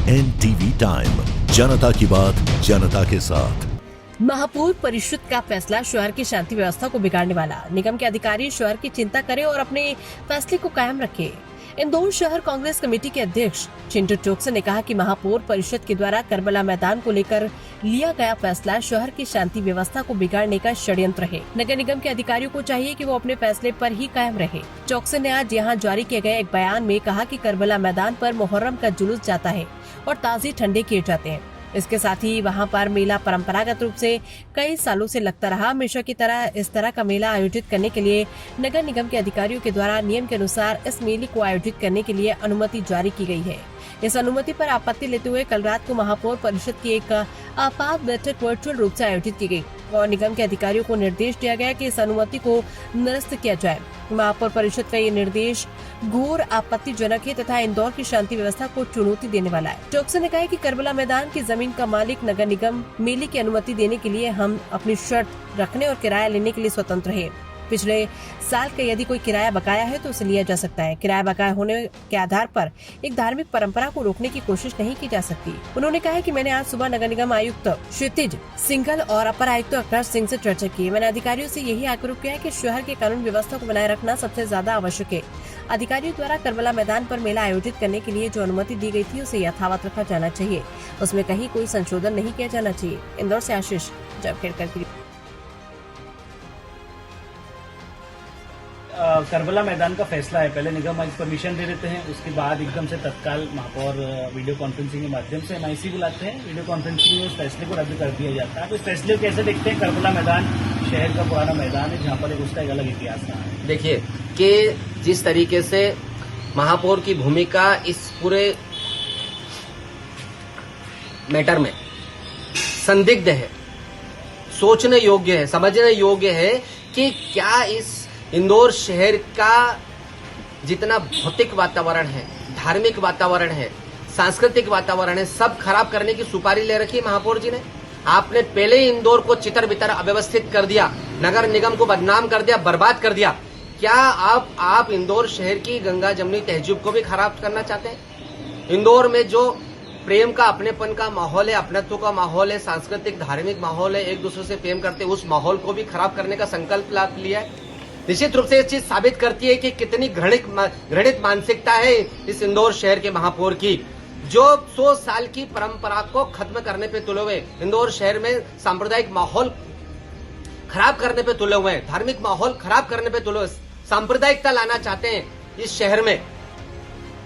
NTV time, जनता की बात जनता के साथ। महापौर परिषद का फैसला शहर की शांति व्यवस्था को बिगाड़ने वाला। निगम के अधिकारी शहर की चिंता करें और अपने फैसले को कायम रखें। इंदौर शहर कांग्रेस कमेटी के अध्यक्ष चिंटू चोकसे ने कहा कि महापौर परिषद के द्वारा करबला मैदान को लेकर लिया गया फैसला शहर की शांति व्यवस्था को बिगाड़ने का षड्यंत्र है। नगर निगम के अधिकारियों को चाहिए कि वो अपने फैसले पर ही कायम रहे। चोकसे ने आज यहाँ जारी किए गए एक बयान में कहा कि करबला मैदान पर मुहर्रम का जुलूस जाता है और ताज़ी ठंडे किए जाते हैं। इसके साथ ही वहां पर मेला परंपरागत रूप से कई सालों से लगता रहा। हमेशा की तरह इस तरह का मेला आयोजित करने के लिए नगर निगम के अधिकारियों के द्वारा नियम के अनुसार इस मेले को आयोजित करने के लिए अनुमति जारी की गई है। इस अनुमति पर आपत्ति लेते हुए कल रात को महापौर परिषद की एक आपात बैठक वर्चुअल रूप से आयोजित की गई और निगम के अधिकारियों को निर्देश दिया गया कि इस अनुमति को निरस्त किया जाए। महापौर परिषद का ये निर्देश घोर आपत्तिजनक है तथा इंदौर की शांति व्यवस्था को चुनौती देने वाला है। चौकसे ने कहा कि करबला मैदान की जमीन का मालिक नगर निगम मेले की अनुमति देने के लिए हम अपनी शर्त रखने और किराया लेने के लिए स्वतंत्र है। पिछले साल का यदि कोई किराया बकाया है तो उसे लिया जा सकता है। किराया बकाया होने के आधार पर एक धार्मिक परंपरा को रोकने की कोशिश नहीं की जा सकती। उन्होंने कहा कि मैंने आज सुबह नगर निगम आयुक्त क्षितिज सिंघल और अपर आयुक्त आकाश सिंह से चर्चा की। मैंने अधिकारियों से यही आग्रह किया कि शहर के कानून व्यवस्था को बनाए रखना सबसे ज्यादा आवश्यक है। अधिकारियों द्वारा करबला मैदान पर मेला आयोजित करने के लिए जो अनुमति दी गई थी उसे यथावत रखा जाना चाहिए। उसमें कहीं कोई संशोधन नहीं किया जाना चाहिए। इंदौर से आशीष जबखेड़कर। करबला मैदान का फैसला है। पहले निगम आयुक्त परमिशन दे देते हैं, उसके बाद एकदम से तत्काल महापौर वीडियो कॉन्फ्रेंसिंग के माध्यम से MIC बुलाते हैं। वीडियो कॉन्फ्रेंसिंग में उस फैसले को रद्द कर दिया जाता है। तो इस फैसले को कैसे देखते हैं? करबला मैदान शहर का पुराना मैदान है जहाँ पर उसका एक अलग इतिहास रहा है। देखिए कि जिस तरीके से महापौर की भूमिका इस पूरे मैटर में संदिग्ध है, सोचने योग्य है, समझने योग्य है कि क्या इस इंदौर शहर का जितना भौतिक वातावरण है, धार्मिक वातावरण है, सांस्कृतिक वातावरण है, सब खराब करने की सुपारी ले रखी है महापौर जी ने। आपने पहले ही इंदौर को चितर बितर अव्यवस्थित कर दिया, नगर निगम को बदनाम कर दिया, बर्बाद कर दिया। क्या आप इंदौर शहर की गंगा जमुनी तहजीब को भी खराब करना चाहते हैं? इंदौर में जो प्रेम का, अपनेपन का माहौल है, अपनत्व का माहौल है, सांस्कृतिक धार्मिक माहौल है, एक दूसरे से प्रेम करते, उस माहौल को भी खराब करने का संकल्प लिया है। निश्चित रूप से इस चीज साबित करती है कि कितनी घृणित मानसिकता है इस इंदौर शहर के महापौर की, जो 100 साल की परंपरा को खत्म करने पे तुले हुए, इंदौर शहर में सांप्रदायिक माहौल खराब करने पे तुले हुए हैं, धार्मिक माहौल खराब करने पे तुले हुए, सांप्रदायिकता लाना चाहते हैं इस शहर में।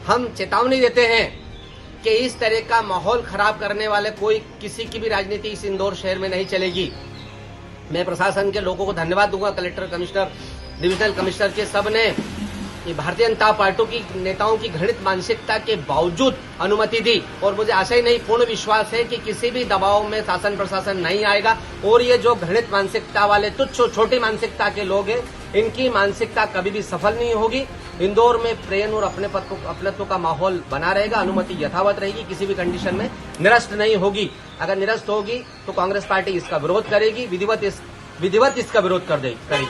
हम चेतावनी देते हैं कि इस तरह का माहौल खराब करने वाले कोई किसी की भी राजनीति इस इंदौर शहर में नहीं चलेगी। मैं प्रशासन के लोगों को धन्यवाद दूंगा, कलेक्टर, कमिश्नर, डिविजनल कमिश्नर के सब ने भारतीय जनता पार्टी की नेताओं की घृणित मानसिकता के बावजूद अनुमति दी और मुझे आशा ही नहीं, पूर्ण विश्वास है कि किसी भी दबाव में शासन प्रशासन नहीं आएगा और ये जो घृणित मानसिकता वाले तुच्छ छोटी मानसिकता के लोग हैं, इनकी मानसिकता कभी भी सफल नहीं होगी। इंदौर में प्रेम और अपनत्व का माहौल बना रहेगा, अनुमति यथावत रहेगी, किसी भी कंडीशन में निरस्त नहीं होगी। अगर निरस्त होगी तो कांग्रेस पार्टी इसका विरोध करेगी, विधिवत इसका विरोध करेगी।